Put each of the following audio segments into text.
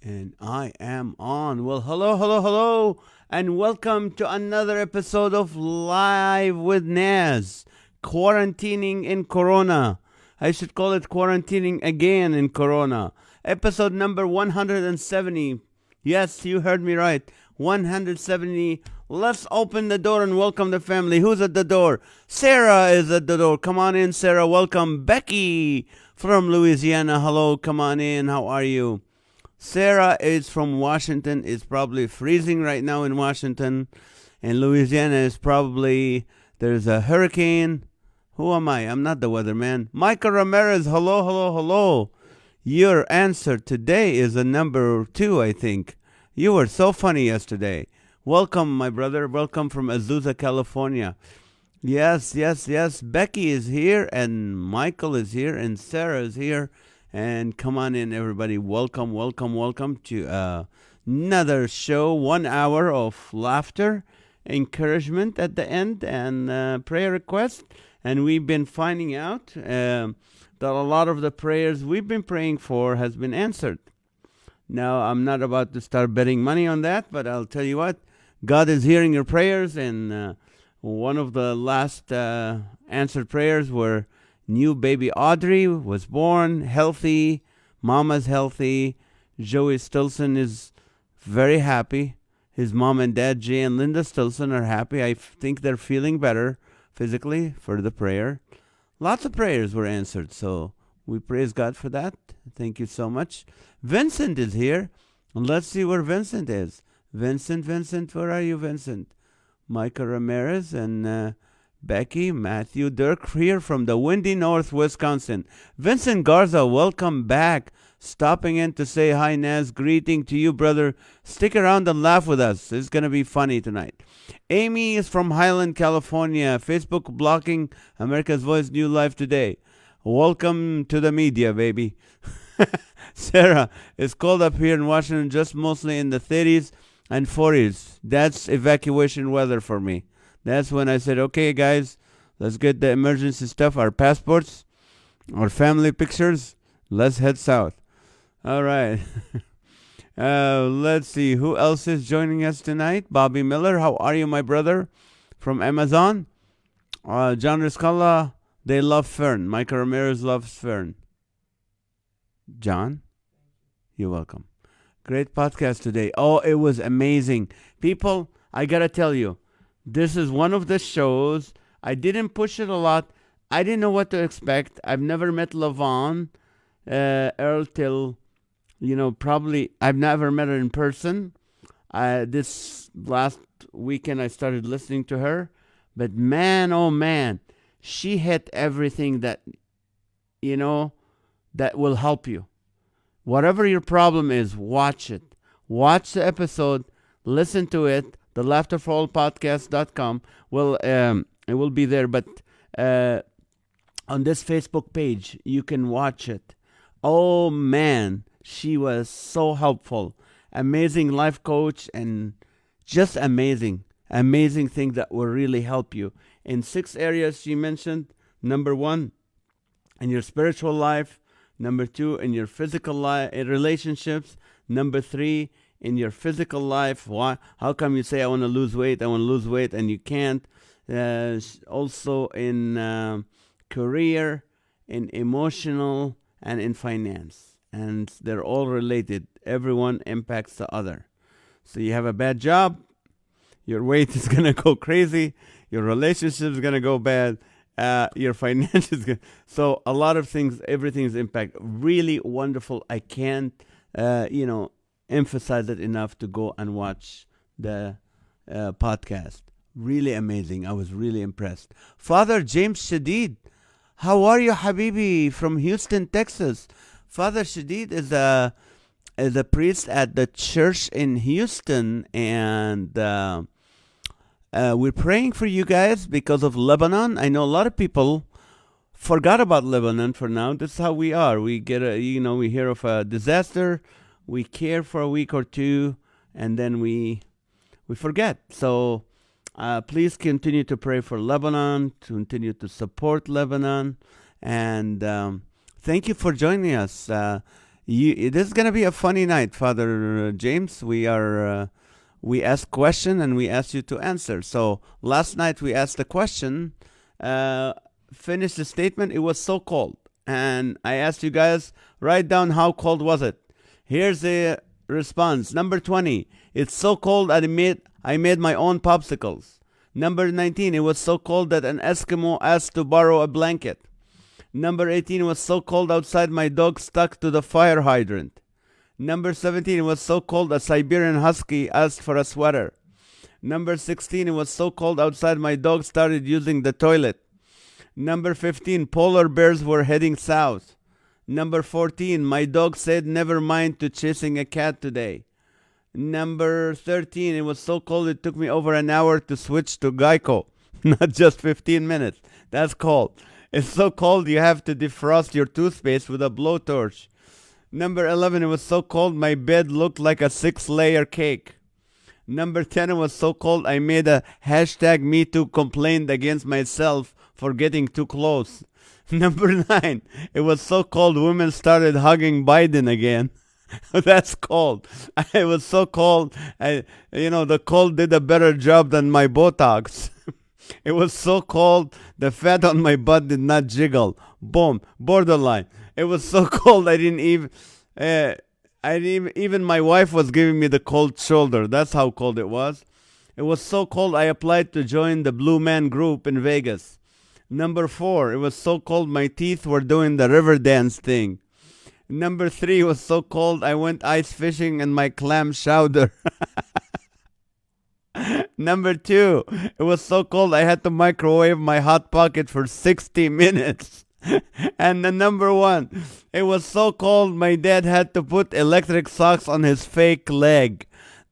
And I am on. Well, hello, hello, hello, and welcome to another episode of Live with NAZ. Quarantining in Corona. I should call it quarantining again in Corona. Episode number 170. Yes, you heard me right. 170. Let's open the door and welcome the family. Who's at the door? Sarah is at the door. Come on in, Sarah. Welcome. Becky from Louisiana. Hello. Come on in. How are you? Sarah is from Washington. It's probably freezing right now in Washington. And Louisiana is probably, there's a hurricane. Who am I? I'm not the weatherman. Michael Ramirez, hello, hello, hello. Your answer today is a number 2, I think. You were so funny yesterday. Welcome, my brother. Welcome from Azusa, California. Yes, yes, yes. Becky is here, and Michael is here, and Sarah is here. And come on in, everybody. Welcome, welcome, welcome to another show. 1 hour of laughter, encouragement at the end, and prayer request. And we've been finding out that a lot of the prayers we've been praying for has been answered. Now, I'm not about to start betting money on that, but I'll tell you what. God is hearing your prayers, and one of the last answered prayers were new baby Audrey was born, healthy, mama's healthy, Joey Stilson is very happy. His mom and dad, Jay and Linda Stilson, are happy. I think they're feeling better physically for the prayer. Lots of prayers were answered, so we praise God for that. Thank you so much. Vincent is here. Let's see where Vincent is. Vincent, where are you, Vincent? Micah Ramirez and Becky, Matthew, Dirk here from the windy north Wisconsin. Vincent Garza, welcome back. Stopping in to say hi, Naz. Greeting to you, brother. Stick around and laugh with us. It's going to be funny tonight. Amy is from Highland, California. Facebook blocking America's Voice New Life today. Welcome to the media, baby. Sarah, it's cold up here in Washington, just mostly in the 30s and 40s. That's evacuation weather for me. That's when I said, okay, guys, let's get the emergency stuff, our passports, our family pictures. Let's head south. All right. Let's see. Who else is joining us tonight? Bobby Miller. How are you, my brother? From Amazon. John Riscala. They love Fern. Michael Ramirez loves Fern. John, you're welcome. Great podcast today. Oh, it was amazing. People, I got to tell you, this is one of the shows. I didn't push it a lot. I didn't know what to expect. I've never met Lavon Earl till, probably I've never met her in person. This last weekend I started listening to her. But man, oh man, she hit everything that, that will help you. Whatever your problem is, watch it. Watch the episode. Listen to it. The laughterforallpodcast.com it will be there, but on this Facebook page you can watch it. Oh man, she was so helpful. Amazing life coach, and just amazing things that will really help you in 6 areas she mentioned. Number 1, in your spiritual life. Number 2, in your physical life, relationships. Number 3, in your physical life. Why? How come you say, I want to lose weight, and you can't? Also in career, in emotional, and in finance. And they're all related. Everyone impacts the other. So you have a bad job, your weight is going to go crazy, your relationship is going to go bad, your finances. So a lot of things, everything's impact. Really wonderful. I can't, emphasize it enough to go and watch the podcast. Really amazing. I was really impressed. Father James Shadid, how are you, Habibi, from Houston, Texas? Father Shadid is a priest at the church in Houston, and we're praying for you guys because of Lebanon. I know a lot of people forgot about Lebanon for now. This is how we are. We get we hear of a disaster, we care for a week or two, and then we forget. So please continue to pray for Lebanon, to continue to support Lebanon, and thank you for joining us. This is gonna be a funny night, Father James. We ask question and we ask you to answer. So last night we asked the question, uh, finish the statement. It was so cold, and I asked you guys write down how cold was it. Here's the response. Number 20. It's so cold I made my own popsicles. Number 19. It was so cold that an Eskimo asked to borrow a blanket. Number 18 was so cold outside my dog stuck to the fire hydrant. Number 17 was so cold a Siberian husky asked for a sweater. Number 16 it was so cold outside my dog started using the toilet. Number 15 polar bears were heading south. Number 14 my dog said never mind to chasing a cat today. Number 13 it was so cold it took me over an hour to switch to Geico. Not just 15 minutes. That's cold. It's so cold you have to defrost your toothpaste with a blowtorch. Number 11, it was so cold my bed looked like a 6-layer cake. Number 10, it was so cold I made a hashtag #MeToo complaint against myself for getting too close. Number 9, it was so cold women started hugging Biden again. That's cold. It was so cold. The cold did a better job than my Botox. It was so cold, the fat on my butt did not jiggle. Boom, borderline. It was so cold I didn't even my wife was giving me the cold shoulder. That's how cold it was. It was so cold I applied to join the Blue Man Group in Vegas. Number 4, it was so cold my teeth were doing the river dance thing. Number 3, it was so cold I went ice fishing in my clam chowder. Number 2, it was so cold I had to microwave my hot pocket for 60 minutes. And the number 1, it was so cold my dad had to put electric socks on his fake leg.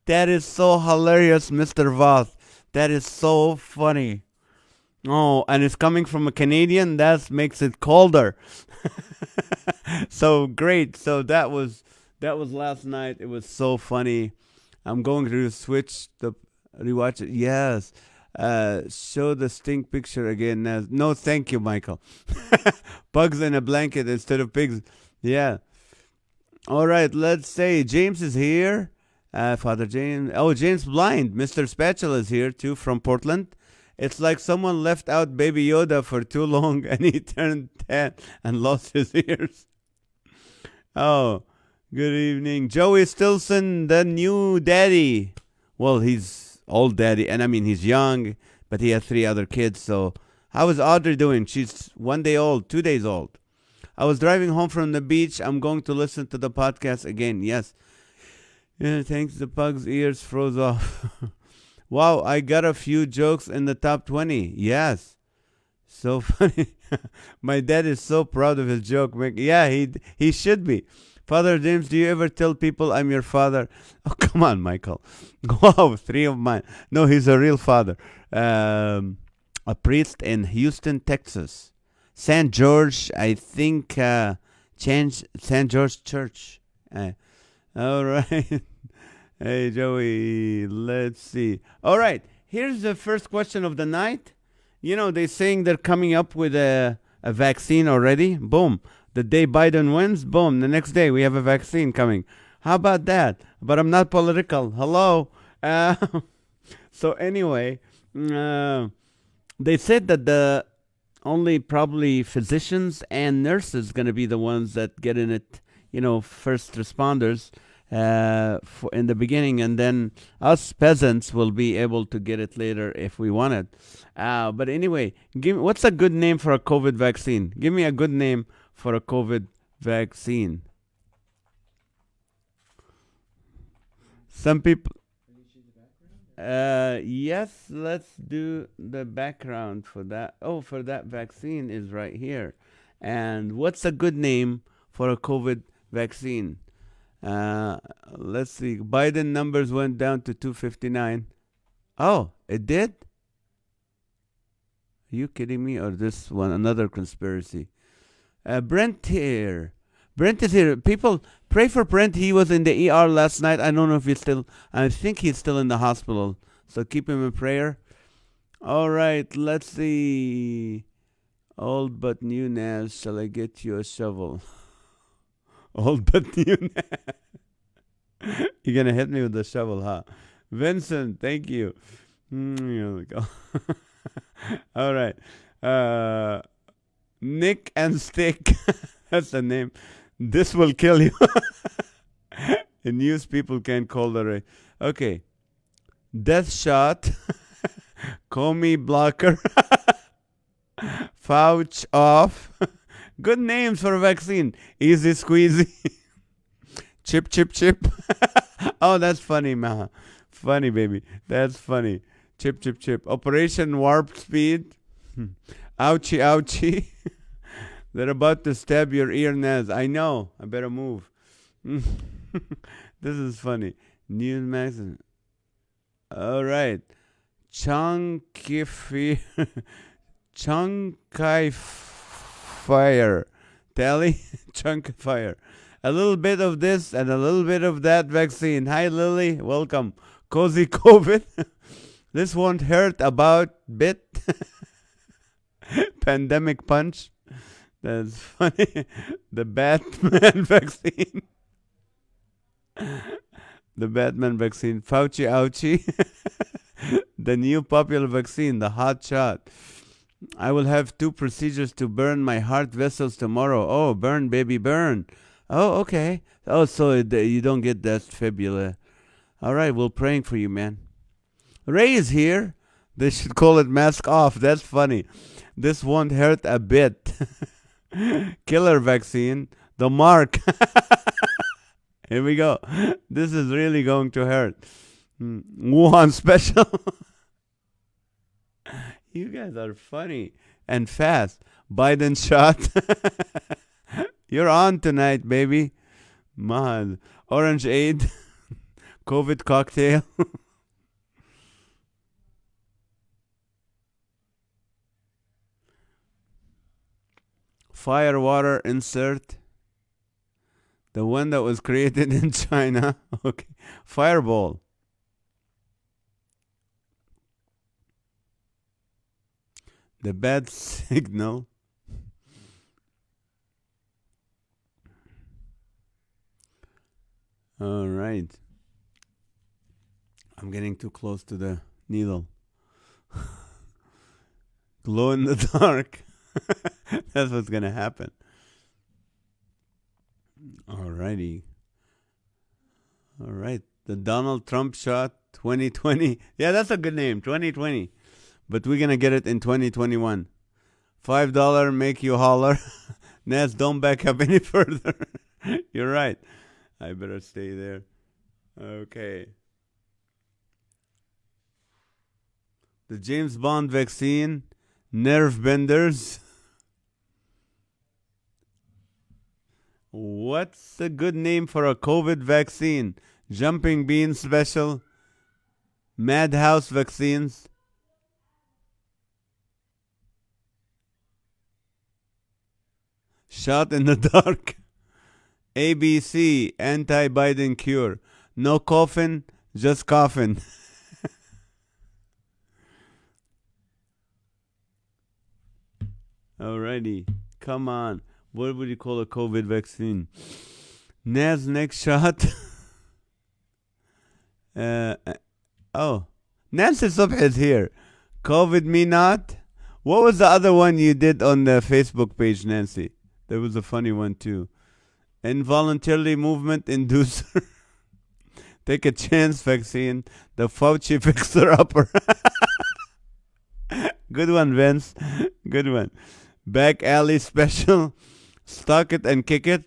That is so hilarious, Mr. Voth. That is so funny. Oh, and it's coming from a Canadian. That makes it colder. So great. So that was last night. It was so funny. I'm going to switch the rewatch it. Yes. Show the stink picture again. No, thank you, Michael. Bugs in a blanket instead of pigs. Yeah. All right. Let's say James is here. Father James. Oh, James Blind. Mr. Spatula is here too from Portland. It's like someone left out Baby Yoda for too long and he turned 10 and lost his ears. Oh, good evening. Joey Stilson, the new daddy. Well, he's old daddy, and I mean, he's young, but he has 3 other kids. So, how is Audrey doing? She's 1 day old, 2 days old. I was driving home from the beach. I'm going to listen to the podcast again. Yes. Yeah, thanks. The pug's ears froze off. Wow, I got a few jokes in the top 20. Yes. So funny. My dad is so proud of his joke. Yeah, he should be. Father James, do you ever tell people I'm your father? Oh, come on, Michael. Wow, 3 of mine. No, he's a real father. A priest in Houston, Texas. St. George, I think, St. George Church. All right. Hey, Joey, let's see. All right, here's the first question of the night. They're saying they're coming up with a vaccine already. Boom. The day Biden wins, boom, the next day we have a vaccine coming. How about that? But I'm not political. Hello. So anyway, they said that the only probably physicians and nurses going to be the ones that get in it, first responders. In the beginning, and then us peasants will be able to get it later if we want it. But anyway, what's a good name for a COVID vaccine? Give me a good name for a COVID vaccine. Some people. Yes, let's do the background for that. Oh, for that vaccine is right here. And what's a good name for a COVID vaccine? Let's see. Biden numbers went down to 259. Oh, it did? Are you kidding me? Or this one, another conspiracy? Brent here. Brent is here. People, pray for Brent. He was in the ER last night. I don't know if I think he's still in the hospital. So keep him in prayer. All right, let's see. Old but new NAZ. Shall I get you a shovel? Old but new. You're gonna hit me with the shovel, huh? Vincent, thank you. Here we go. All right. Uh, Nick and Stick. That's the name. This will kill you. In news, people can't call the race. Okay. Death shot. Call me blocker. Fouch off. Good names for a vaccine. Easy squeezy. Chip, chip, chip. Oh, that's funny, Maha. Funny, baby. That's funny. Chip, chip, chip. Operation Warp Speed. Ouchie, ouchie. They're about to stab your ear, Naz. I know. I better move. This is funny. Newsmax. All right. Chunky Chunky fire. Tally? Chunky fire. A little bit of this and a little bit of that vaccine. Hi, Lily. Welcome. Cozy COVID. This won't hurt about bit. Pandemic punch. That's funny. The Batman vaccine. The Batman vaccine. Fauci ouchie. The new popular vaccine, the hot shot. I will have 2 procedures to burn my heart vessels tomorrow. Oh, burn, baby, burn. Oh, okay. Oh, so you don't get that fibula. All right, we're praying for you, man. Ray is here. They should call it mask off. That's funny. This won't hurt a bit. Killer vaccine. The mark. Here we go. This is really going to hurt. Wuhan special. You guys are funny and fast. Biden shot. You're on tonight, baby. Man. Orange aid. COVID cocktail. Fire water insert. The one that was created in China. Okay. Fireball. The bad signal. All right. I'm getting too close to the needle. Glow in the dark. That's what's going to happen. Alrighty. All right. The Donald Trump shot 2020. Yeah, that's a good name. 2020. But we're going to get it in 2021. $5 make you holler. Naz, don't back up any further. You're right. I better stay there. Okay. The James Bond vaccine. Nerve benders. What's a good name for a COVID vaccine? Jumping bean special. Madhouse vaccines. Shot in the dark. ABC, anti-Biden cure. No coffin, just coffin. Alrighty, come on. What would you call a COVID vaccine? Naz next shot. Nancy Subh is here. COVID me not. What was the other one you did on the Facebook page, Nancy? There was a funny one too. Involuntarily movement inducer. Take a chance vaccine. The Fauci fixer upper. Good one, Vince. Good one. Back alley special. Stock it and kick it.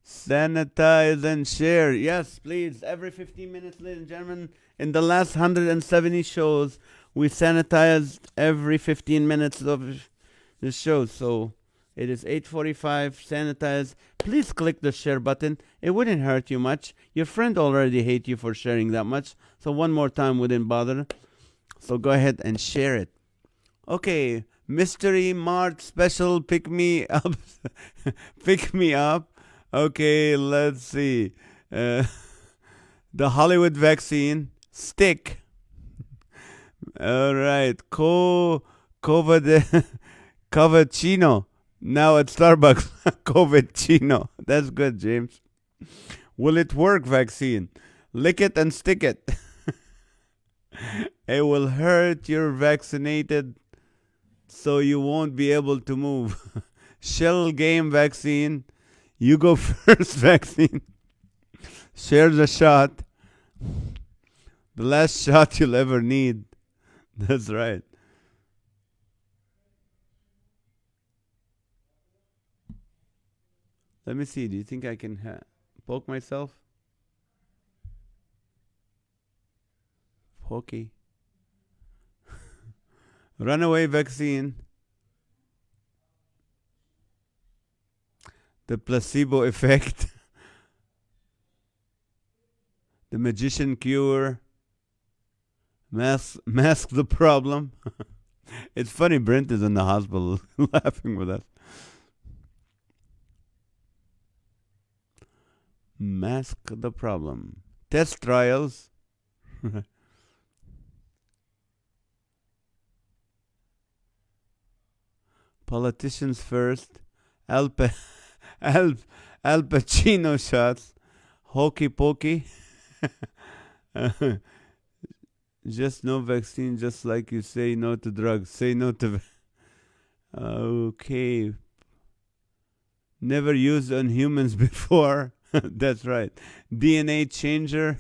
Sanitize and share. Yes, please. Every 15 minutes, ladies and gentlemen. In the last 170 shows, we sanitized every 15 minutes of the show. So it is 8:45. Sanitize. Please click the share button. It wouldn't hurt you much. Your friend already hates you for sharing that much. So one more time wouldn't bother. So go ahead and share it. Okay. Mystery Mart special. Pick me up. Pick me up. Okay, let's see. The Hollywood vaccine. Stick. All right. Covacino. Now at Starbucks, COVID chino. That's good, James. Will it work, vaccine? Lick it and stick it. It will hurt you're vaccinated so you won't be able to move. Shell game vaccine. You go first, vaccine. Share the shot. The last shot you'll ever need. That's right. Let me see. Do you think I can poke myself? Pokey. Runaway vaccine. The placebo effect. The magician cure. Mask the problem. It's funny, Brent is in the hospital laughing with us. Mask the problem. Test trials. Politicians first. Al, Pa- Al, Al Pacino shots. Hokey pokey. Just no vaccine, just like you say no to drugs. Say no to. Okay. Never used on humans before. That's right. DNA changer.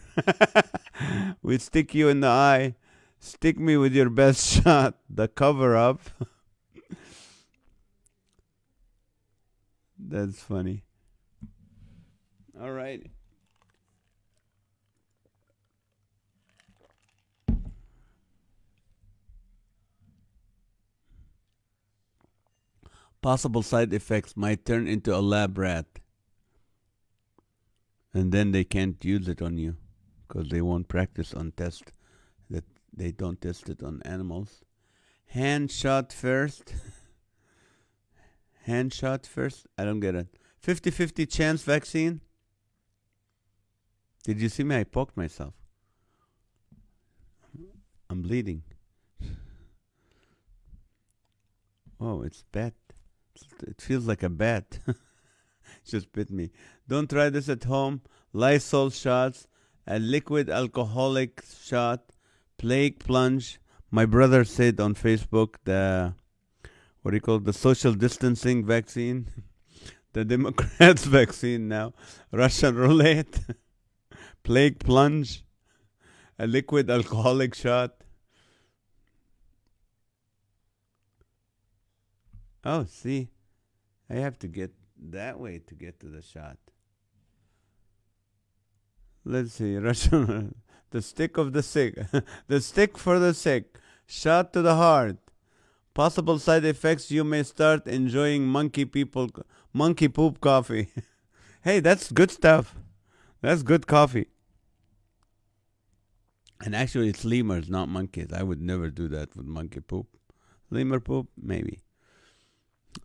We stick you in the eye. Stick me with your best shot. The cover up. That's funny. All right. Possible side effects might turn into a lab rat. And then they can't use it on you because they won't practice on test that they don't test it on animals. Hand shot first. Hand shot first? I don't get it. 50-50 chance vaccine? Did you see me? I poked myself. I'm bleeding. Oh, it's bat. It feels like a bat. Just bit me. Don't try this at home. Lysol shots, a liquid alcoholic shot, plague plunge. My brother said on Facebook the what do you call it? The social distancing vaccine, the Democrats vaccine now, Russian roulette, plague plunge, a liquid alcoholic shot. Oh, see, I have to get that way to get to the shot. Let's see, Russian, the stick of the sick, the stick for the sick, shot to the heart. Possible side effects: you may start enjoying monkey poop coffee. Hey, that's good stuff. That's good coffee. And actually, it's lemurs, not monkeys. I would never do that with monkey poop. Lemur poop, maybe.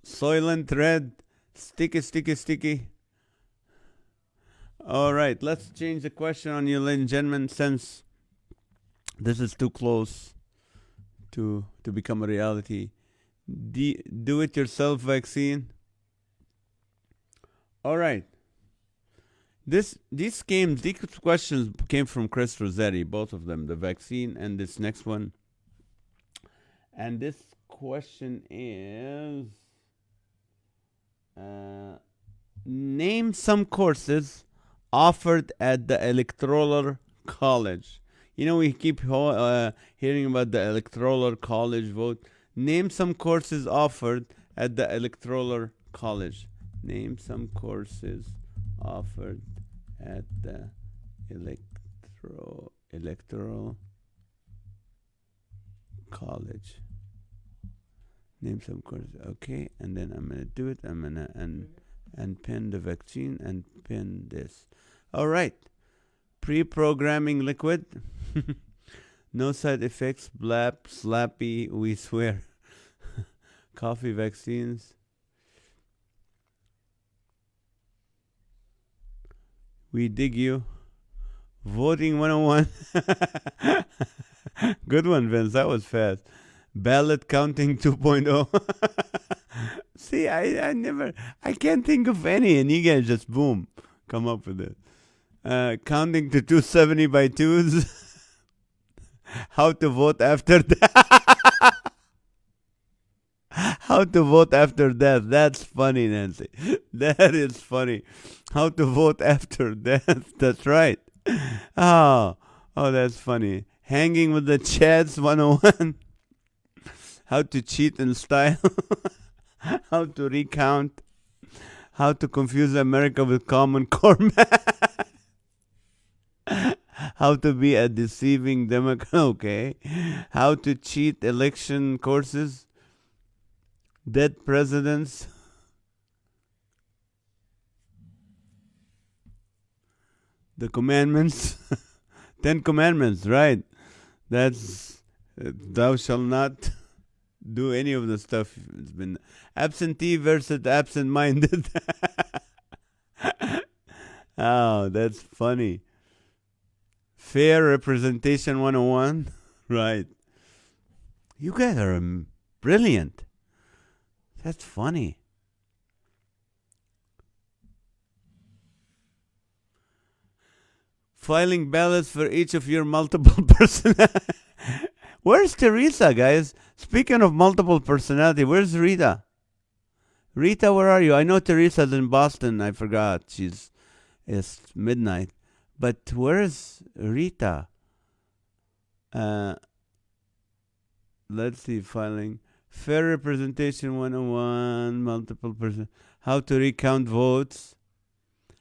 Soylent Red, sticky, sticky, sticky. All right, let's change the question on you, ladies and gentlemen, since this is too close to become a reality. Do-it-yourself vaccine. All right. These questions came from Chris Rossetti, both of them, the vaccine and this next one. And this question is, name some courses offered at the Electoral College. You know, we keep hearing about the Electoral College vote. Name some courses offered at the Electoral College. Name some courses offered at the Electoral College. Name some courses. Okay, and then I'm gonna do it. I'm gonna and pin the vaccine and pin this. All right. Pre-programming liquid. No side effects. Blap, slappy, we swear. Coffee vaccines. We dig you. Voting 101. Good one, Vince. That was fast. Ballot counting 2.0. See, I can't think of any, and you guys just boom, come up with it. Counting to 270 by twos. How to vote after death. How to vote after death. That's funny, Nancy. That is funny. How to vote after death. That's right. Oh, that's funny. Hanging with the Chads 101. How to cheat in style. How to recount. How to confuse America with Common Core. How to be a deceiving Democrat. Okay. How to cheat election courses. Dead presidents. The commandments. 10 commandments, right? That's thou shalt not do any of the stuff. It's been absentee versus absent-minded. Oh, that's funny. Fair representation 101. Right. You guys are brilliant. That's funny. Filing ballots for each of your multiple personalities. Where's Teresa, guys? Speaking of multiple personality, where's Rita? Rita, where are you? I know Teresa's in Boston. I forgot. It's midnight. But where is Rita? Let's see, filing. Fair representation 101, multiple person. How to recount votes.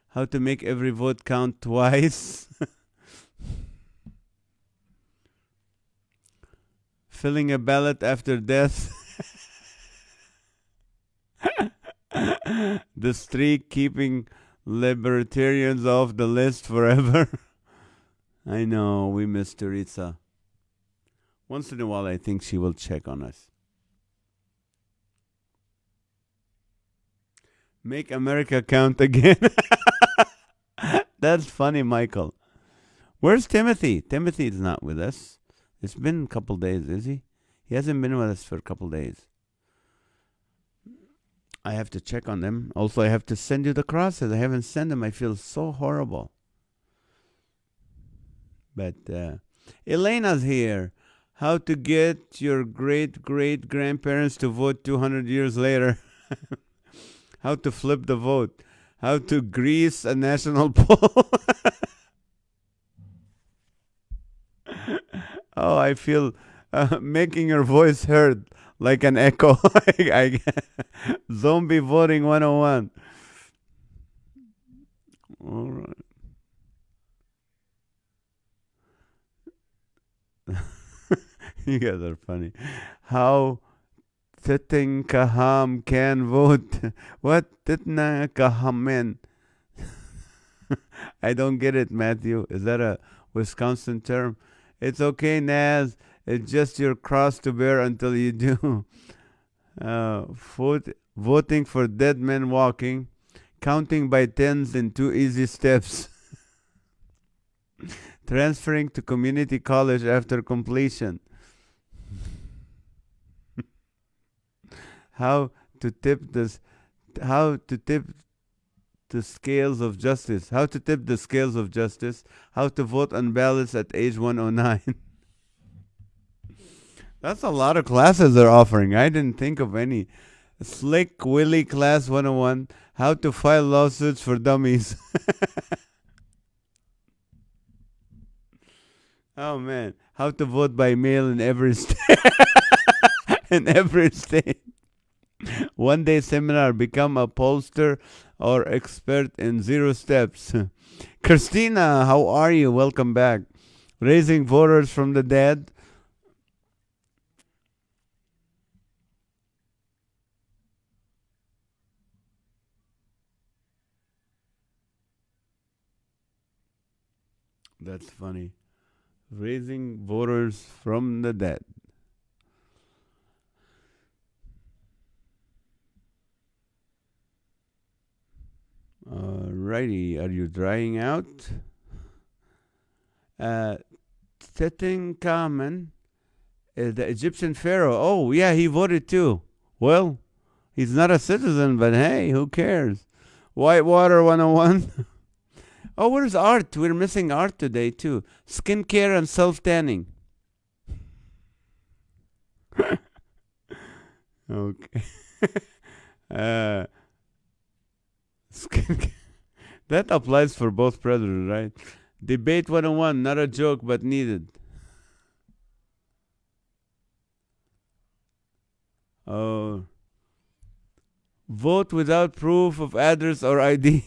How to make every vote count twice. Filling a ballot after death. The streak keeping libertarians off the list forever. I know, we miss Teresa. Once in a while, I think she will check on us. Make America count again. That's funny, Michael. Where's Timothy? Timothy is not with us. It's been a couple days, is he? He hasn't been with us for a couple days. I have to check on them. Also, I have to send you the crosses. I haven't sent them. I feel so horrible. But Elena's here. How to get your great-great-grandparents to vote 200 years later. How to flip the vote. How to grease a national poll. Oh, I feel making your voice heard like an echo. Zombie voting 101. All right. You guys are funny. How Titting Kaham can vote. What Titna Kahamen? I don't get it, Matthew. Is that a Wisconsin term? It's okay, Naz. It's just your cross to bear until you do. Voting for dead men walking. Counting by tens in 2 easy steps. Transferring to community college after completion. How to tip the scales of justice. How to tip the scales of justice. How to vote on ballots at age 109. That's a lot of classes they're offering. I didn't think of any. Slick Willy Class 101. How to file lawsuits for dummies. Oh, man. How to vote by mail in every state. In every state. 1-day seminar. Become a pollster or expert in 0 steps. Christina, how are you? Welcome back. Raising voters from the dead. That's funny. Raising voters from the dead. Alrighty, are you drying out? Tutankhamun, the Egyptian pharaoh. Oh, yeah, he voted too. Well, He's not a citizen, but hey, who cares? Whitewater 101. Oh, where's Art? We're missing Art today, too. Skincare and self tanning. Okay. uh, skincare. That applies for both presidents, right? Debate 101, not a joke, but needed. Oh. Vote without proof of address or ID.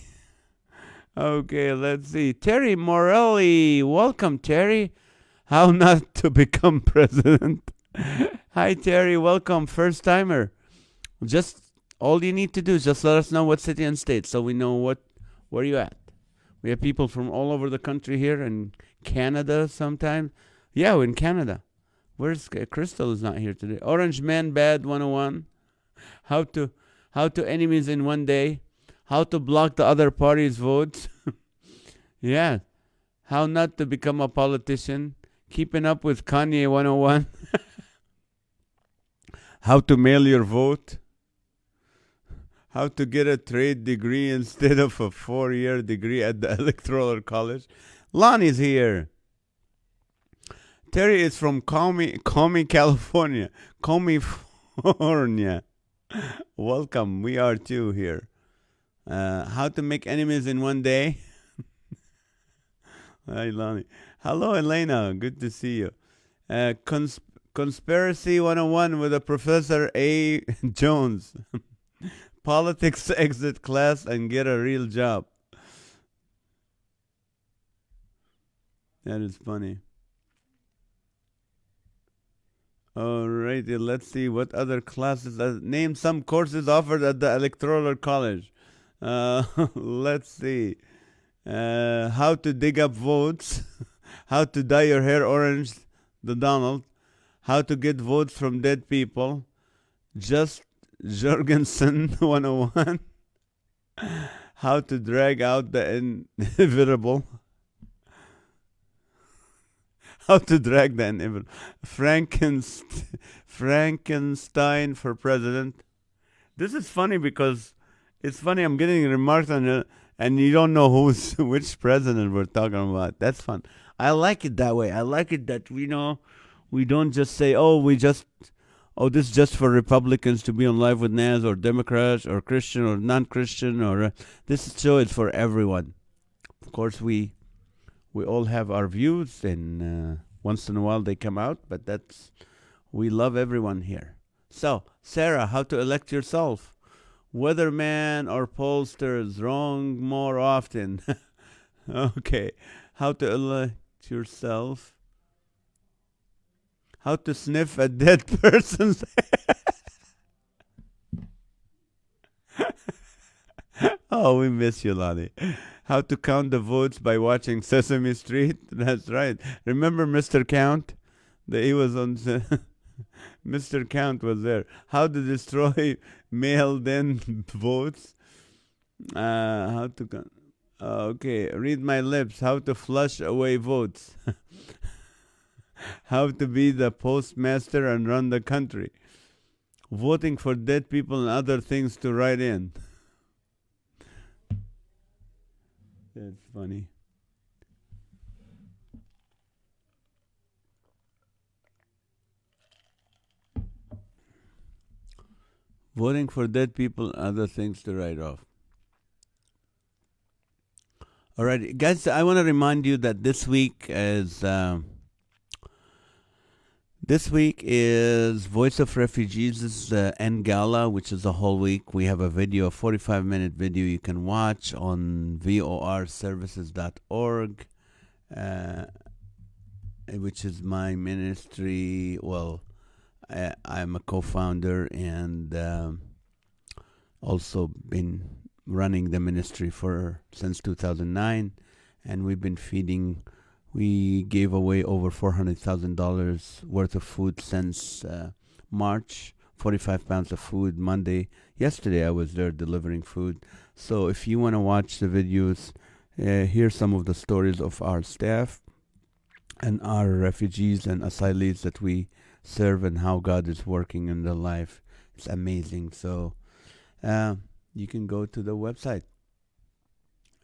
Okay, let's see. Terry Morelli. Welcome, Terry. How not to become president. Hi, Terry. Welcome. First timer. Just all you need to do is just let us know what city and state so we know where you at. We have people from all over the country here and Canada sometimes. Yeah, we're in Canada. Where's Crystal is not here today. Orange Man Bad 101. How to enemies in one day. How to block the other party's votes. Yeah. How not to become a politician. Keeping up with Kanye 101. How to mail your vote. How to get a trade degree instead of a 4-year degree at the Electoral College. Lonnie's here. Terry is from Comey, California. California. Welcome. We are too here. How to make enemies in one day. Hi, Lonnie. Hello, Elena. Good to see you. Conspiracy 101 with a Professor A. Jones. Politics exit class and get a real job. That is funny. Alrighty, let's see what other classes. Name some courses offered at the Electoral College. Let's see. How to dig up votes. How to dye your hair orange, the Donald. How to get votes from dead people. Just Jorgensen 101. How to drag out the inevitable. How to drag the inevitable. Frankenstein for president. This is funny because it's funny. I'm getting remarks on it, and you don't know which president we're talking about. That's fun. I like it that way. I like it that we don't just say, this is just for Republicans to be on live with NAZ or Democrats or Christian or non-Christian or this show is for everyone. Of course, we all have our views, and once in a while they come out, but we love everyone here. So, Sarah, how to elect yourself? Weatherman or pollsters? Wrong more often. Okay. How to elect yourself? How to sniff a dead person's Oh, we miss you, Lonnie. How to count the votes by watching Sesame Street? That's right. Remember Mr. Count? He was on. Mr. Count was there. How to destroy mailed-in votes? How to? Okay, read my lips. How to flush away votes? How to be the postmaster and run the country? Voting for dead people and other things to write in. That's funny. Voting for dead people and other things to write off. All right, guys, I want to remind you that this week is Voice of Refugees' End Gala, which is a whole week. We have a 45-minute video you can watch on vorservices.org, which is my ministry. Well, I'm a co-founder and also been running the ministry since 2009, and we've been feeding. We gave away over $400,000 worth of food since March. 45 pounds of food yesterday I was there delivering food. So if you want to watch the videos, hear some of the stories of our staff and our refugees and asylees that we serve and how God is working in their life. It's amazing. So uh, you can go to the website,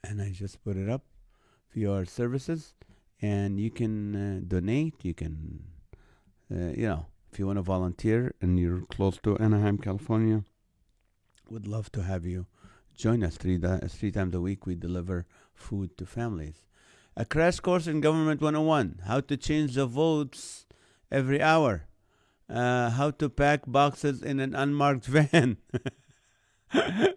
and I just put it up for your services, and you can donate. You can, if you want to volunteer and you're close to Anaheim, California, would love to have you join us. Three times a week, we deliver food to families. A crash course in Government 101: how to change the votes every hour. How to pack boxes in an unmarked van.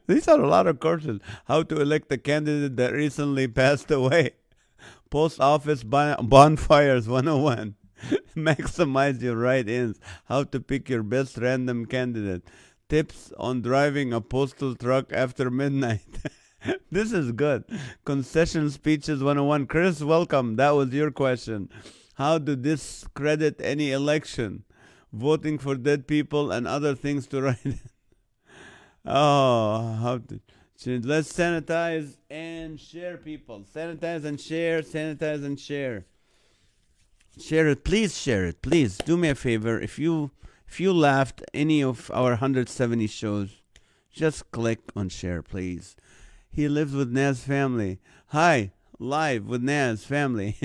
These are a lot of courses. How to elect a candidate that recently passed away. Post office bonfires 101. Maximize your write-ins. How to pick your best random candidate. Tips on driving a postal truck after midnight. This is good. Concession speeches 101. Chris, welcome. That was your question. How to discredit any election. Voting for dead people and other things to write in. Oh, how to change. Let's sanitize and share, people. Sanitize and share, sanitize and share. Share it, please share it. Please do me a favor. If you laughed any of our 170 shows, just click on share, please. He lives with NAZ family. Hi, live with NAZ family.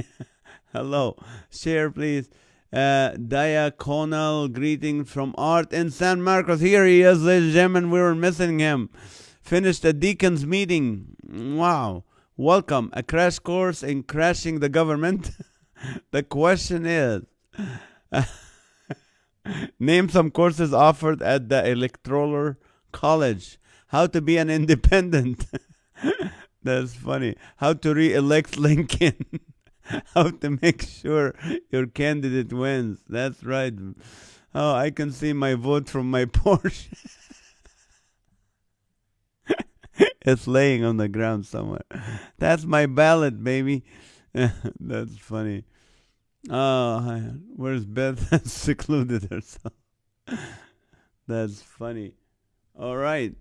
Hello. Share, please. Diaconal greetings from Art in San Marcos. Here he is, ladies and gentlemen. We were missing him. Finished a deacon's meeting. Wow. Welcome. A crash course in crashing the government. The question is, name some courses offered at the Electoral College. How to be an independent. That's funny. How to re-elect Lincoln. How to make sure your candidate wins. That's right. Oh, I can see my vote from my Porsche. It's laying on the ground somewhere. That's my ballot, baby. That's funny. Oh, where's Beth? Secluded herself. That's funny. All right.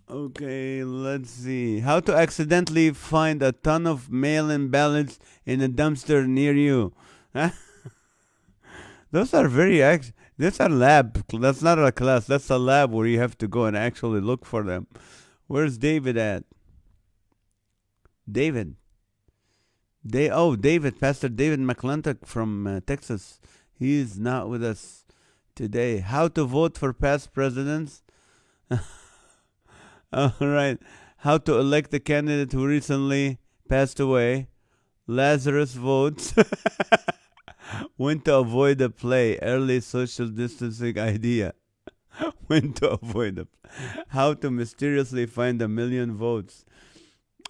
Okay, let's see. How to accidentally find a ton of mail-in ballots in a dumpster near you. Those are That's a lab. That's not a class. That's a lab where you have to go and actually look for them. Where's David at? David. David, Pastor David McClintock from Texas. He's not with us today. How to vote for past presidents. All right. How to elect a candidate who recently passed away. Lazarus votes. When to avoid a play. Early social distancing idea. When to avoid a How to mysteriously find 1,000,000 votes.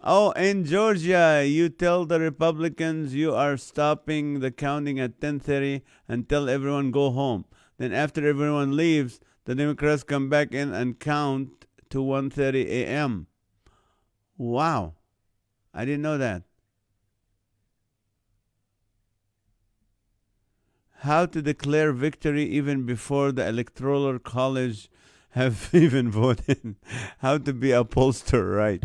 Oh, in Georgia, you tell the Republicans you are stopping the counting at 10:30 and tell everyone go home. Then after everyone leaves, the Democrats come back in and count to 1:30 a.m. Wow. I didn't know that. How to declare victory even before the Electoral College have even voted. How to be a pollster right.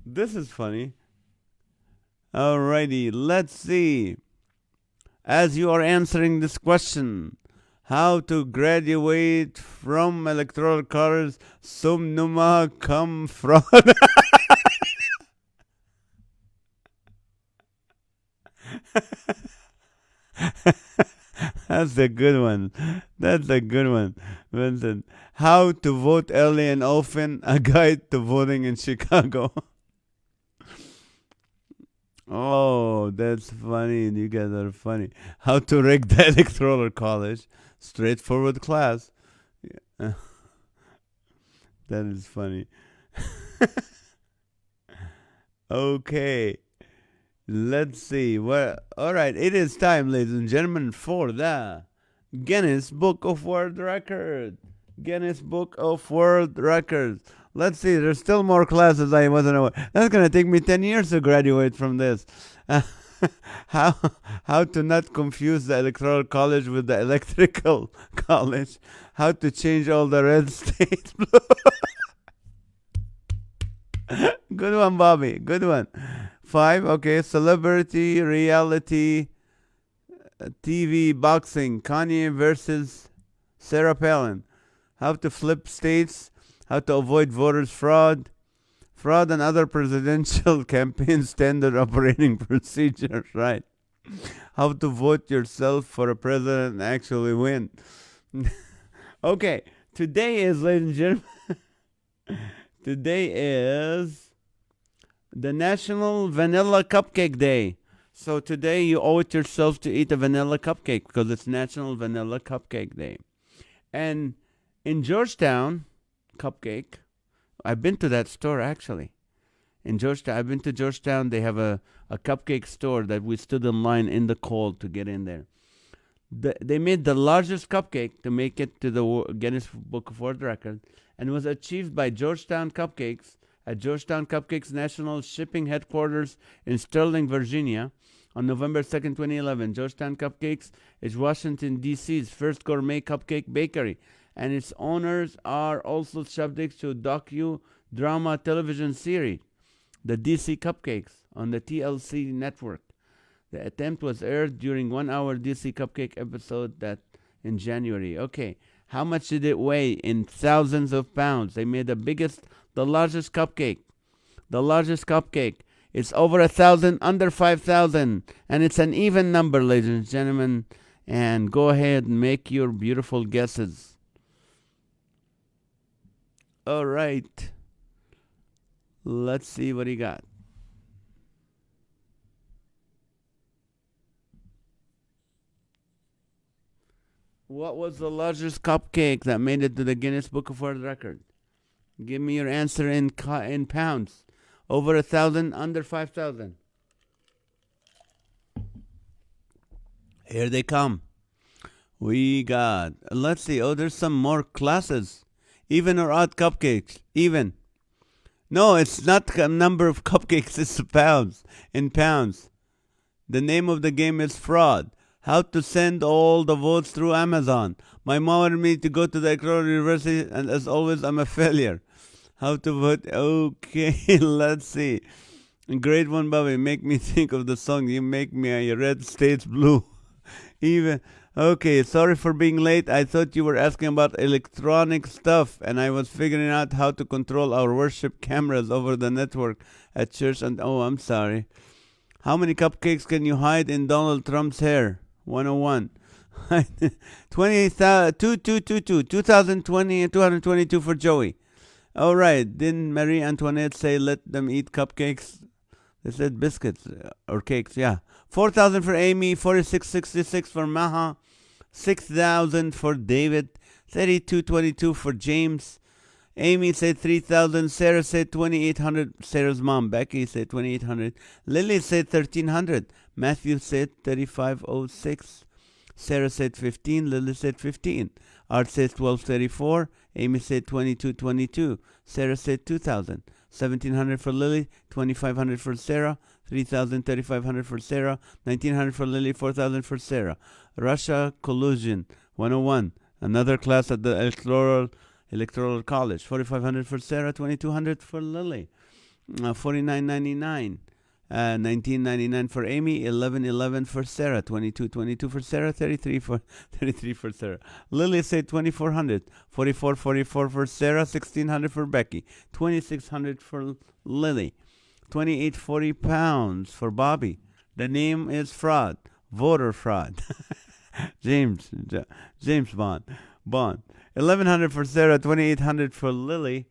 This is funny. Alrighty, let's see. As you are answering this question, how to graduate from Electoral College, sum numa cum fraud. That's a good one. That's a good one, Vincent. How to vote early and often, a guide to voting in Chicago. Oh, that's funny. You guys are funny. How to rig the Electoral College. Straightforward class. Yeah. That is funny. Okay. Let's see. Well, all right. It is time, ladies and gentlemen, for the Guinness Book of World Records. Guinness Book of World Records. Let's see. There's still more classes I wasn't aware. That's going to take me 10 years to graduate from this. How to not confuse the Electoral College with the Electrical College. How to change all the red states blue. Good one, Bobby. Good one. 5. Okay. Celebrity, reality, TV, boxing. Kanye versus Sarah Palin. how to flip states, how to avoid voters fraud, fraud and other presidential campaign standard operating procedures, right? How to vote yourself for a president and actually win. Okay, today is, ladies and gentlemen, today is the National Vanilla Cupcake Day. So today you owe it yourself to eat a vanilla cupcake because it's National Vanilla Cupcake Day. And in Georgetown, cupcake, I've been to that store actually. In Georgetown, I've been to Georgetown. They have a cupcake store that we stood in line in the cold to get in there. They made the largest cupcake to make it to the Guinness Book of World Record, and was achieved by Georgetown Cupcakes at Georgetown Cupcakes National Shipping Headquarters in Sterling, Virginia, on November 2nd, 2011. Georgetown Cupcakes is Washington, D.C.'s first gourmet cupcake bakery, and its owners are also subject to a docu-drama television series, The D.C. Cupcakes, on the TLC network. The attempt was aired during 1-hour DC Cupcake episode that in January. Okay, how much did it weigh in thousands of pounds? They made the largest cupcake. The largest cupcake. It's over 1,000, under 5,000, and it's an even number, ladies and gentlemen. And go ahead and make your beautiful guesses. All right. Let's see what he got. What was the largest cupcake that made it to the Guinness Book of World Record? Give me your answer in pounds. Over 1,000, under 5,000. Here they come. We got, let's see. Oh, there's some more classes. Even or odd cupcakes. Even. No, it's not a number of cupcakes. It's pounds. In pounds. The name of the game is fraud. How to send all the votes through Amazon. My mom wanted me to go to the Electoral University, and as always, I'm a failure. How to vote? Okay, let's see. Grade 1, Bobby, make me think of the song, You Make Me a Red States Blue. Even, okay, sorry for being late. I thought you were asking about electronic stuff, and I was figuring out how to control our worship cameras over the network at church, and oh, I'm sorry. How many cupcakes can you hide in Donald Trump's hair? 101. 2020 and 222 for Joey. All right. Didn't Marie Antoinette say let them eat cupcakes? They said biscuits or cakes. Yeah. 4,000 for Amy. 4666 for Maha. 6,000 for David. 3222 for James. Amy said 3,000. Sarah said 2,800. Sarah's mom, Becky, said 2,800. Lily said 1,300. Matthew said 3,506. Sarah said 15. Lily said 15. Art said 1,234. Amy said 2,222. Sarah said 2,000. 1,700 for Lily. 2,500 for Sarah. 3,000. 3,500 for Sarah. 1,900 for Lily. 4,000 for Sarah. Russia collusion. 101. Another class at the Electoral College. 4,500 for Sarah. 2,200 for Lily. 49.99. 19.99 for Amy, 11.11 for Sarah, 22.22 for Sarah, 33 for Sarah. Lily said 2,400, 44.44 for Sarah, 1,600 for Becky, 2,600 for Lily, 28.40 pounds for Bobby. The name is fraud, voter fraud. James Bond. 1,100 for Sarah, 2,800 for Lily.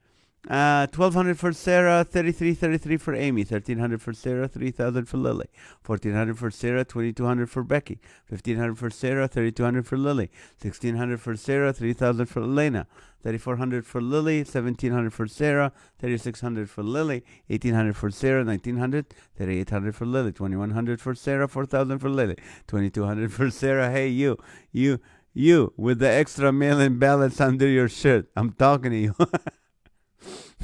1,200 for Sarah, 33 for Amy, 1,300 for Sarah, 3,000 for Lily, 1,400 for Sarah, 2,200 for Becky, 1,500 for Sarah, 3,200 for Lily, 1,600 for Sarah, 3,000 for Elena, 3,400 for Lily, 1,700 for Sarah, 3,600 for Lily, 1,800 for Sarah, 1,900, 3,800 for Lily, 2,100 for Sarah, 4,000 for Lily, 2,200 for Sarah. Hey, you with the extra mail-in ballots under your shirt. I'm talking to you.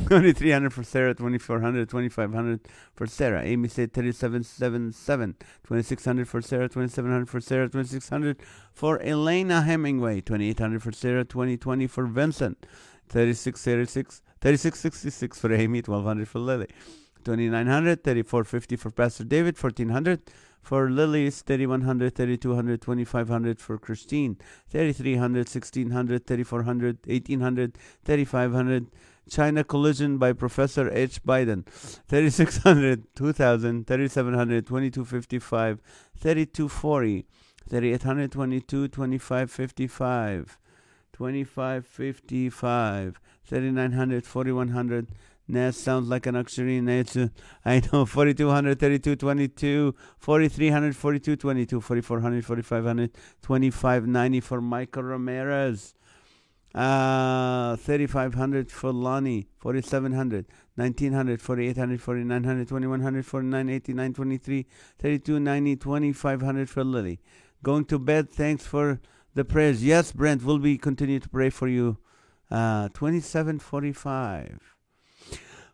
2,300 for Sarah, 2,400, 2,500 for Sarah. Amy said 3,777. 2,600 for Sarah, 2,700 for Sarah, 2,600 for Elena Hemingway. 2,800 for Sarah, 2,020 for Vincent. 3666 for Amy, 1,200 for Lily. 2,900, 3,450 for Pastor David, 1,400 For Lily, it's 3100, 3200, 2500 for Christine, 3300, 1600, 3400, 1800, 3500. China Collision by Professor H. Biden, 3600, 2000, 3700, 2255, 3240, 3822, 2555, 2555, 3900, 4100. NAZ sounds like an Aksharine. I know. 4200, 3222, 4300, 4222, 4400, 4500, 2590 for Michael Ramirez. 3500 for Lonnie, 4700, 1900, 4800, 4900, 2100, 4980, 923, 3290, 2500 for Lily. Going to bed, thanks for the prayers. Yes, Brent, we'll be continue to pray for you. 2745.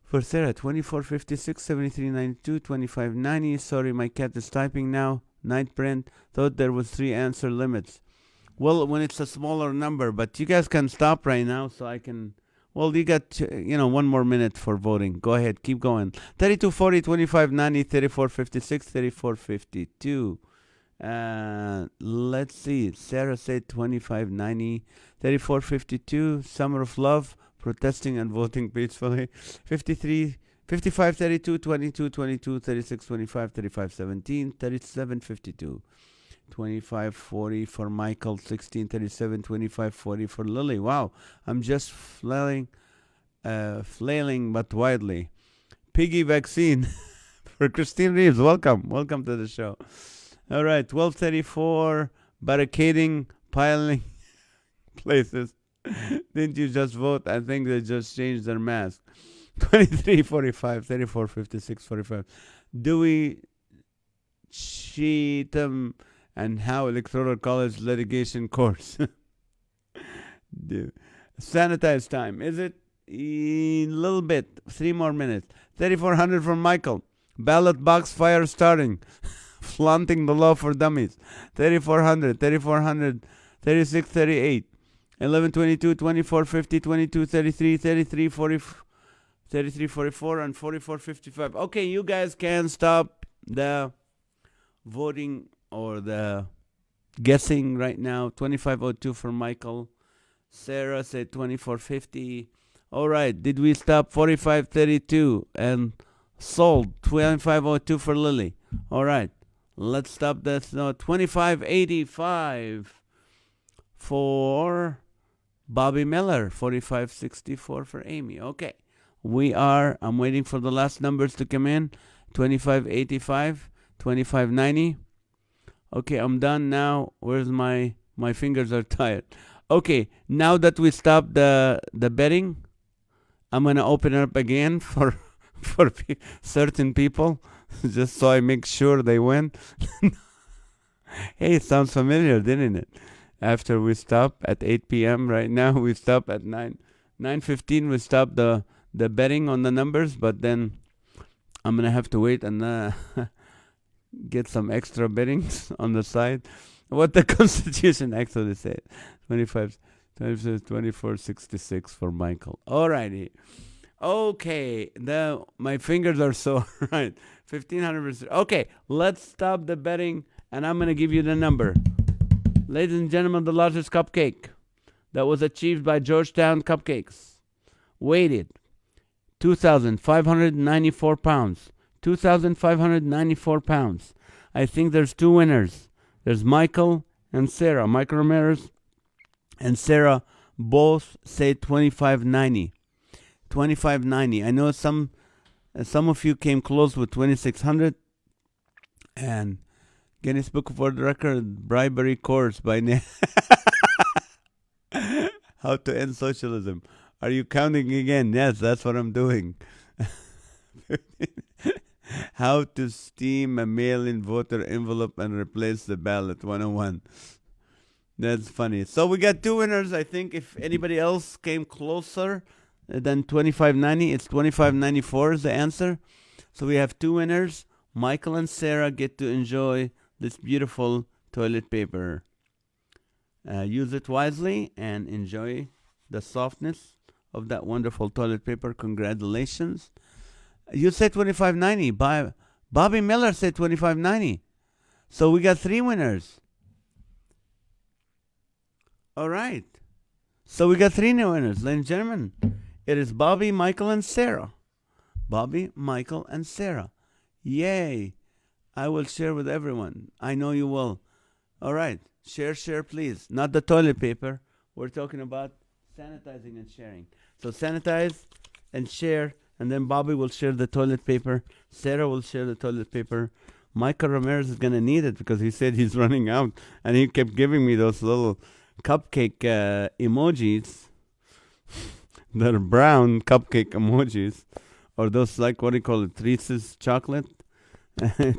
For Sarah, 2456, 7392, 2590. Sorry, my cat is typing now. Night, Brent. Thought there was 3 answer limits. Well, when it's a smaller number, but you guys can stop right now so I can. Well, you got, 1 more minute for voting. Go ahead, keep going. 3240, 2590, 3456, 3452. Let's see. Sarah said 2590, 3452. Summer of Love, protesting and voting peacefully. 53, 55, 32, 22, 22, 36, 25, 35, 17, 37, 52. 2540 for Michael, 1637, 2540 for Lily. Wow, I'm just flailing but widely. Piggy vaccine for Christine Reeves. Welcome to the show. All right, 1234 barricading, piling places. Didn't you just vote? I think they just changed their mask. 2345, 3456, 45. Dewey Cheatham and how Electoral College litigation course. Sanitize time. Is it? A little bit. 3 more minutes. 3400 from Michael. Ballot box fire starting. Flaunting the law for dummies. 3400, 3400, 36, 38. 1122, 2450, 2233, 3340, 3344, and 4455. Okay, you guys can stop the voting or the guessing right now. 2502 for Michael. Sarah said 2450. All right, did we stop? 4532 and sold. 2502 for Lily. All right, let's stop that. No, 2585 for Bobby Miller. 4564 for Amy. Okay, I'm waiting for the last numbers to come in. 2585, 2590. Okay, I'm done now. Where's my fingers are tired. Okay, now that we stopped the betting, I'm gonna open it up again for certain people, just so I make sure they win. Hey, it sounds familiar, didn't it? After we stop at 8 p.m. right now, we stop at 9:15. We stop the betting on the numbers, but then I'm gonna have to wait and get some extra bettings on the side. What the Constitution actually said. 2466 for Michael. Alrighty. Okay. My fingers are sore. Right. 1500%. Okay. Let's stop the betting and I'm going to give you the number. Ladies and gentlemen, the largest cupcake that was achieved by Georgetown Cupcakes weighed 2,594 pounds. 2,594 pounds. I think there's 2 winners. There's Michael and Sarah. Michael Ramirez and Sarah both say 2590. 2590. I know some of you came close with 2600. And Guinness Book of World Record bribery course by How to End Socialism. Are you counting again? Yes, that's what I'm doing. How to steam a mail-in voter envelope and replace the ballot 101. That's funny. So we got 2 winners. I think if anybody else came closer than 2590, it's 2594 is the answer. So we have 2 winners. Michael and Sarah get to enjoy this beautiful toilet paper. Use it wisely and enjoy the softness of that wonderful toilet paper. Congratulations. You said 2590. Bobby Miller said 2590. So we got 3 winners. All right. So we got 3 new winners, ladies and gentlemen. It is Bobby, Michael, and Sarah. Bobby, Michael, and Sarah. Yay. I will share with everyone. I know you will. All right. Share, please. Not the toilet paper. We're talking about sanitizing and sharing. So sanitize and share, and then Bobby will share the toilet paper. Sarah will share the toilet paper. Michael Ramirez is going to need it because he said he's running out, and he kept giving me those little cupcake emojis. They're brown cupcake emojis, or those, like, what do you call it, Reese's chocolate,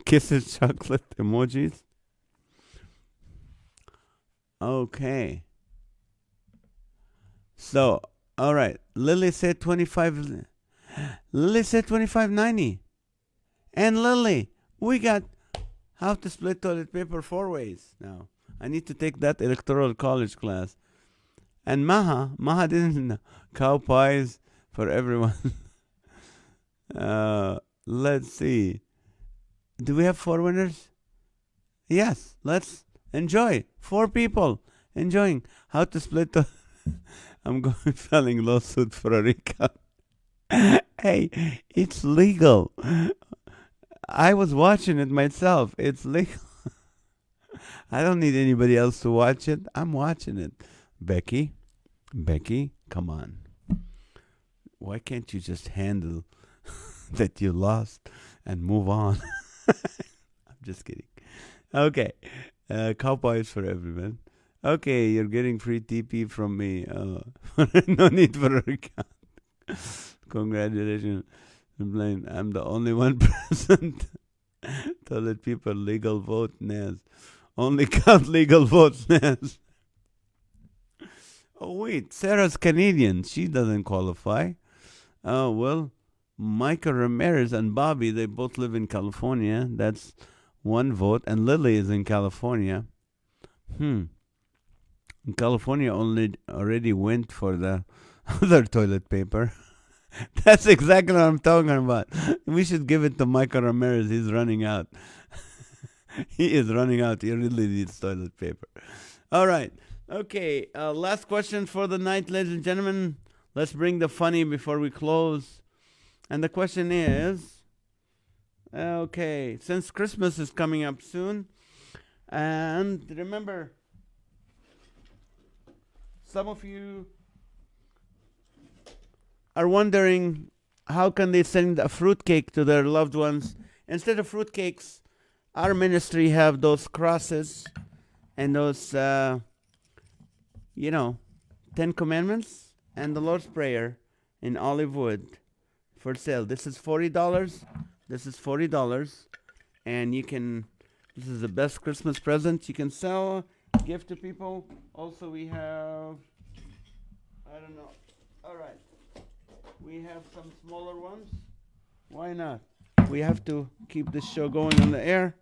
Kisses chocolate emojis. Okay. So, all right. Lily said 25. Lily said 25.90. And Lily, we got how to split toilet paper 4 ways now. I need to take that electoral college class. And Maha didn't know. Cow pies for everyone. Let's see. Do we have 4 winners? Yes. Let's enjoy. 4 people enjoying how to split. I'm going filing lawsuit for a recount. Hey, it's legal. I was watching it myself. It's legal. I don't need anybody else to watch it. I'm watching it. Becky, come on. Why can't you just handle that you lost and move on? I'm just kidding. Okay. Cowboys for everyone. Okay, you're getting free TP from me. No need for a recount. Congratulations. I'm the only one present. Toilet people, legal vote, NAZ. Only count legal votes, NAZ. Oh, wait. Sarah's Canadian. She doesn't qualify. Oh, well, Michael Ramirez and Bobby, they both live in California. That's 1 vote. And Lily is in California. California already went for the other toilet paper. That's exactly what I'm talking about. We should give it to Michael Ramirez. He's running out. He is running out. He really needs toilet paper. All right. Okay. Last question for the night, ladies and gentlemen. Let's bring the funny before we close. And the question is, okay, since Christmas is coming up soon, and remember, some of you are wondering how can they send a fruitcake to their loved ones. Instead of fruitcakes, our ministry have those crosses and those, 10 Commandments and the Lord's Prayer in olive wood for sale. This is $40. This is $40. And this is the best Christmas present you can sell, give to people. Also, we have, I don't know. All right. We have some smaller ones. Why not? We have to keep this show going on the air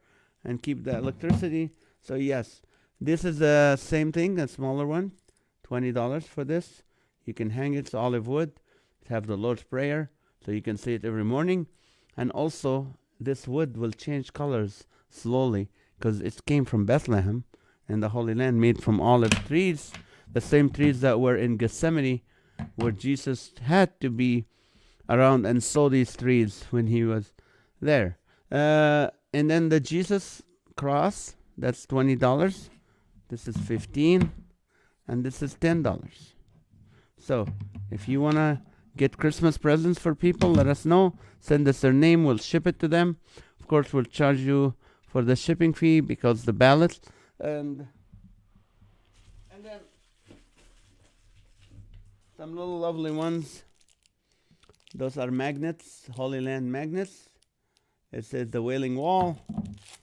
and keep the electricity. So yes, this is the same thing, a smaller one. $20 for this. You can hang it. It's olive wood. Have the Lord's Prayer, so you can say it every morning. And also, this wood will change colors slowly because it came from Bethlehem and the Holy Land, made from olive trees, the same trees that were in Gethsemane, where Jesus had to be around and saw these trees when he was there. And then the Jesus cross, that's $20. This is $15, and this is $10. So if you want to get Christmas presents for people, let us know. Send us their name. We'll ship it to them. Of course, we'll charge you for the shipping fee because the ballot. And then some little lovely ones. Those are magnets, Holy Land magnets. It says the Wailing Wall.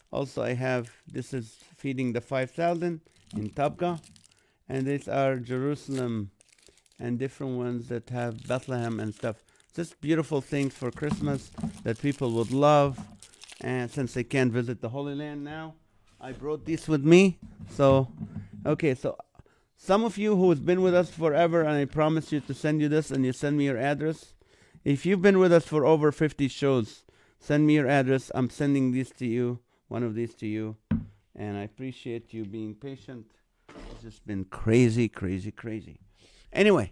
Also, I have, this is feeding the 5,000 in Tabgha. And these are Jerusalem and different ones that have Bethlehem and stuff. Just beautiful things for Christmas that people would love. And since they can't visit the Holy Land now, I brought these with me. So, okay, so some of you who has been with us forever, and I promised you to send you this, and you send me your address. If you've been with us for over 50 shows, send me your address. I'm sending these to you, one of these to you. and I appreciate you being patient. It's just been crazy, crazy, crazy. Anyway,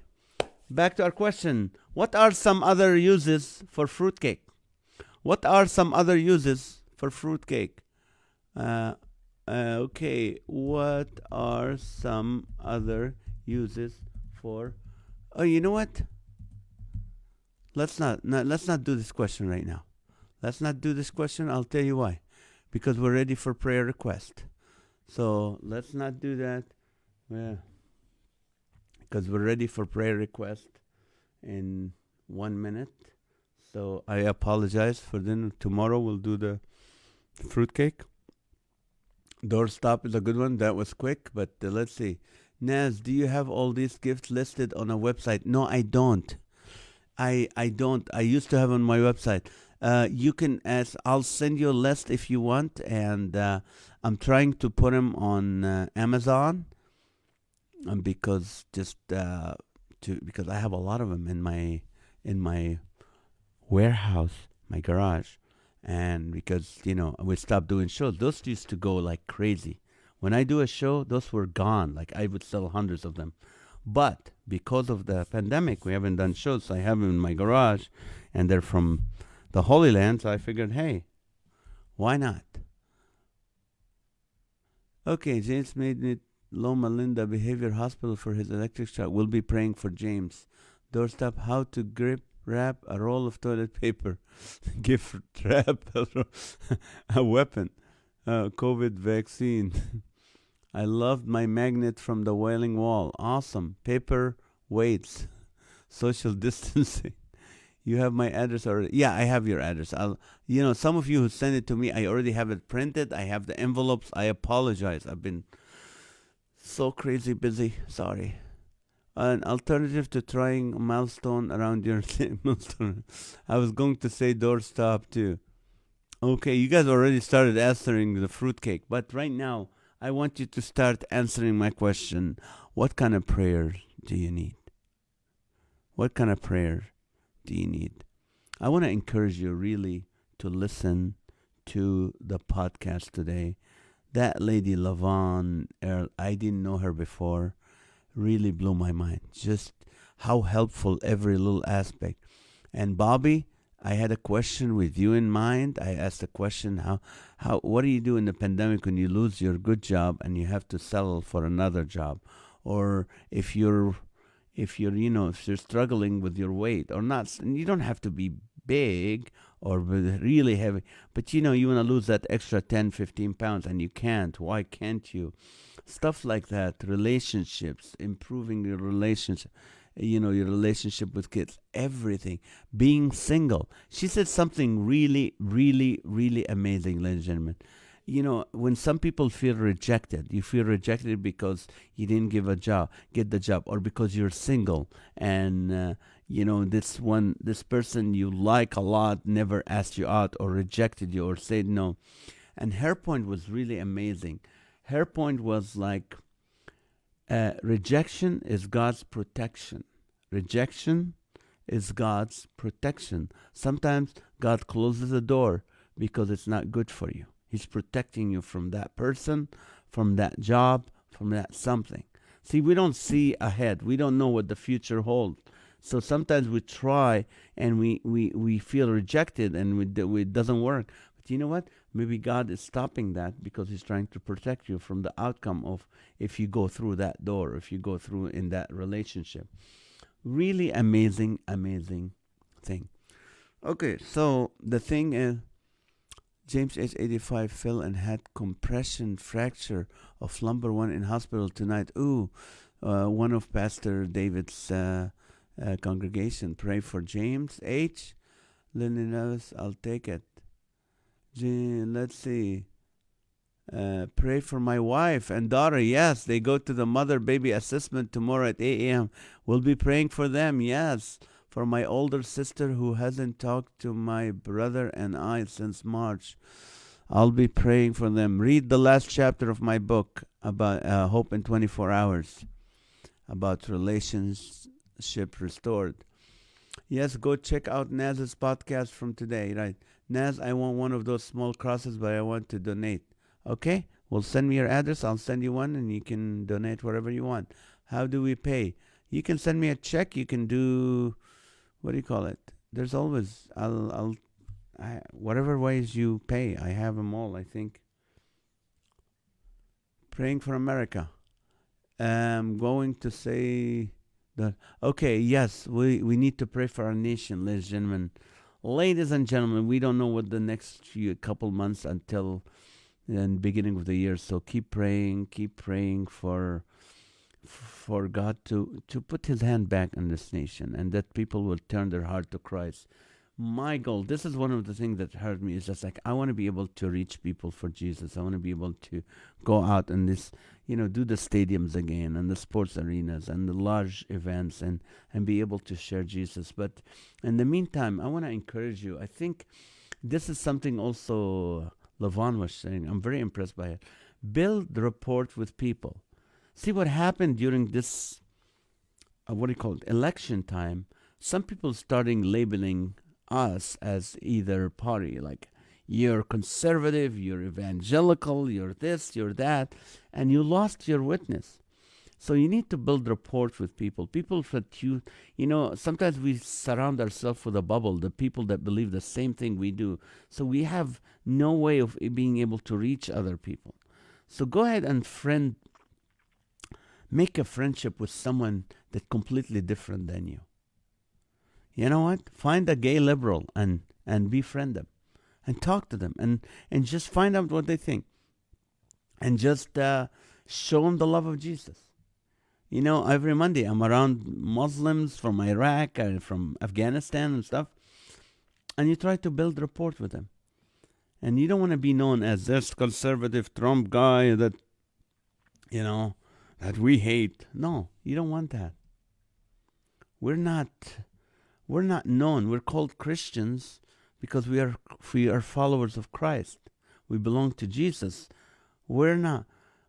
back to our question. What are some other uses for fruitcake? What are some other uses for fruitcake? Uh, okay, what are some other uses for? Oh, you know what? Let's not do this question right now. Let's not do this question. I'll tell you why. Because we're ready for prayer request. So let's not do that. Well, because we're ready for prayer request in 1 minute. So I apologize for then. Tomorrow we'll do the fruitcake. Doorstop is a good one. That was quick, but let's see. Naz, do you have all these gifts listed on a website? No, I don't. I don't. I used to have on my website. You can ask. I'll send you a list if you want, and I'm trying to put them on Amazon, because because I have a lot of them in my warehouse, my garage, and because we stopped doing shows. Those used to go like crazy. When I do a show, those were gone. Like I would sell hundreds of them. But because of the pandemic, we haven't done shows. So I have them in my garage, and they're from the Holy Land. So I figured, hey, why not? Okay, James made it Loma Linda Behavior Hospital for his electric shock. We'll be praying for James. Doorstop, how to wrap a roll of toilet paper. Gift wrap a weapon. COVID vaccine. I loved my magnet from the Wailing Wall. Awesome. Paper weights. Social distancing. You have my address already. Yeah, I have your address. Some of you who send it to me, I already have it printed. I have the envelopes. I apologize. I've been so crazy busy. Sorry. An alternative to trying a milestone around your milestone. I was going to say doorstop too. Okay, you guys already started answering the fruitcake, but right now I want you to start answering my question. What kind of prayer do you need? What kind of prayer do you need? I want to encourage you really to listen to the podcast today. That lady, Lavon Earl, I didn't know her before, really blew my mind. Just how helpful every little aspect. And Bobby, I had a question with you in mind. I asked a question, what do you do in the pandemic when you lose your good job and you have to settle for another job? Or if you're struggling with your weight or not, and you don't have to be big or really heavy, but you want to lose that extra 10, 15 pounds and you can't. Why can't you? Stuff like that. Relationships, improving your relationship. Your relationship with kids, everything, being single. She said something really, really, really amazing, ladies and gentlemen. When some people feel rejected, you feel rejected because you didn't get the job, or because you're single, and this person you like a lot never asked you out, or rejected you, or said no. And her point was really amazing. Her point was like, rejection is God's protection. Rejection is God's protection. Sometimes God closes the door because it's not good for you. He's protecting you from that person, from that job, from that something. See, we don't see ahead. We don't know what the future holds. So sometimes we try and we feel rejected and it doesn't work. But you know what? Maybe God is stopping that because he's trying to protect you from the outcome of if you go through that door, if you go through in that relationship. Really amazing, amazing thing. Okay, so the thing is, James, age 85, fell and had compression fracture of lumbar one in hospital tonight. Ooh, one of Pastor David's congregation. Pray for James H. Lenny Ellis, I'll take it. Let's see. Pray for my wife and daughter. Yes, they go to the mother-baby assessment tomorrow at 8 a.m. We'll be praying for them. Yes, for my older sister who hasn't talked to my brother and I since March. I'll be praying for them. Read the last chapter of my book about Hope in 24 Hours, about relationship restored. Yes, go check out Naz's podcast from today, right? Naz, I want one of those small crosses, but I want to donate. Okay? Well, send me your address. I'll send you one, and you can donate wherever you want. How do we pay? You can send me a check. You can do, what do you call it? There's always, whatever ways you pay, I have them all, I think. Praying for America. I'm going to say that, okay, yes, we need to pray for our nation, ladies and gentlemen. Ladies and gentlemen, we don't know what the next few couple months until the beginning of the year. So keep praying for God to put His hand back on this nation, and that people will turn their heart to Christ. My goal, this is one of the things that hurt me, is just like, I want to be able to reach people for Jesus. I want to be able to go out and this, do the stadiums again and the sports arenas and the large events, and be able to share Jesus. But in the meantime, I want to encourage you. I think this is something also Lavon was saying. I'm very impressed by it. Build rapport with people. See what happened during this, what do you call it, election time. Some people starting labeling us as either party, like, you're conservative, you're evangelical, you're this, you're that, and you lost your witness. So you need to build rapport with people. People that sometimes we surround ourselves with a bubble, the people that believe the same thing we do. So we have no way of being able to reach other people. So go ahead and make a friendship with someone that's completely different than you. You know what? Find a gay liberal and befriend them and talk to them and just find out what they think. And just show them the love of Jesus. Every Monday I'm around Muslims from Iraq and from Afghanistan and stuff. And you try to build rapport with them. And you don't want to be known as this conservative Trump guy that we hate. No, you don't want that. We're not known. We're called Christians because we are followers of Christ. We belong to Jesus. We're not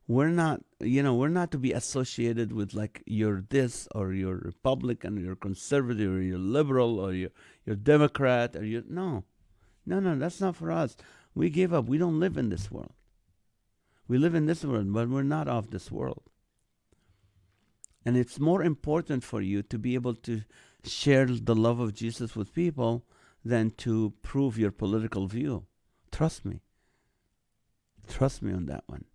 to be associated with, like, you're this or you're Republican or you're conservative or you're liberal or you're Democrat or no, that's not for us. We gave up. We don't live in this world. We live in this world, but we're not of this world. And it's more important for you to be able to share the love of Jesus with people than to prove your political view. Trust me. Trust me on that one.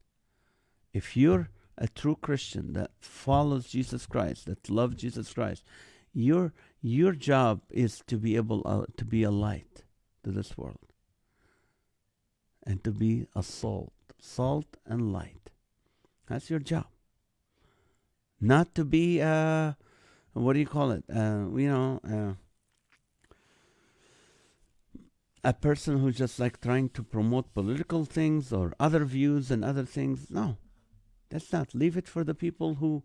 If you're a true Christian that follows Jesus Christ, that loves Jesus Christ, your job is to be able to be a light to this world. And to be a salt and light. That's your job. Not to be what do you call it? A person who's just like trying to promote political things or other views and other things. No, that's not. Leave it for the people who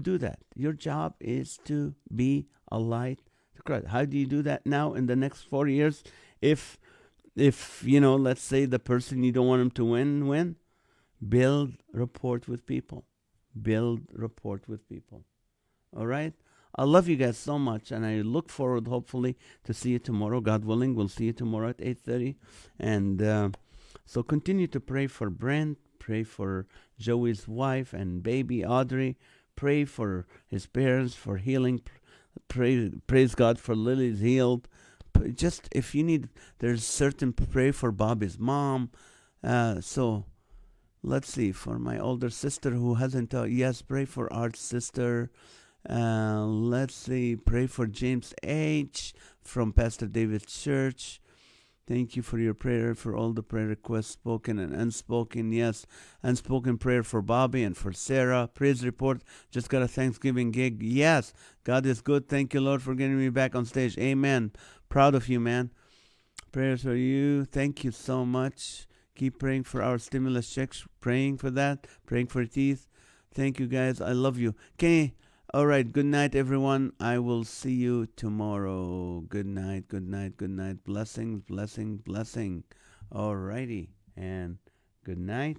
do that. Your job is to be a light to Christ. How do you do that now in the next 4 years? If let's say the person you don't want him to win, build rapport with people. Build rapport with people. All right? I love you guys so much, and I look forward, hopefully, to see you tomorrow. God willing, we'll see you tomorrow at 8:30. And so continue to pray for Brent. Pray for Joey's wife and baby, Audrey. Pray for his parents for healing. Praise God for Lily's healed. Just if you need, there's certain, pray for Bobby's mom. So let's see, for my older sister who hasn't taught, yes, pray for Art's sister. Let's see, pray for James H. from Pastor David's church. Thank you for your prayer, for all the prayer requests, spoken and unspoken. Yes, unspoken prayer for Bobby and for Sarah. Praise report, just got a Thanksgiving gig. Yes, God is good. Thank you, Lord, for getting me back on stage. Amen. Proud of you, man. Prayers for you. Thank you so much. Keep praying for our stimulus checks. Praying for that. Praying for teeth. Thank you, guys. I love you. Okay. All right. Good night, everyone. I will see you tomorrow. Good night. Good night. Good night. Blessings, blessing, blessing. All righty. And good night.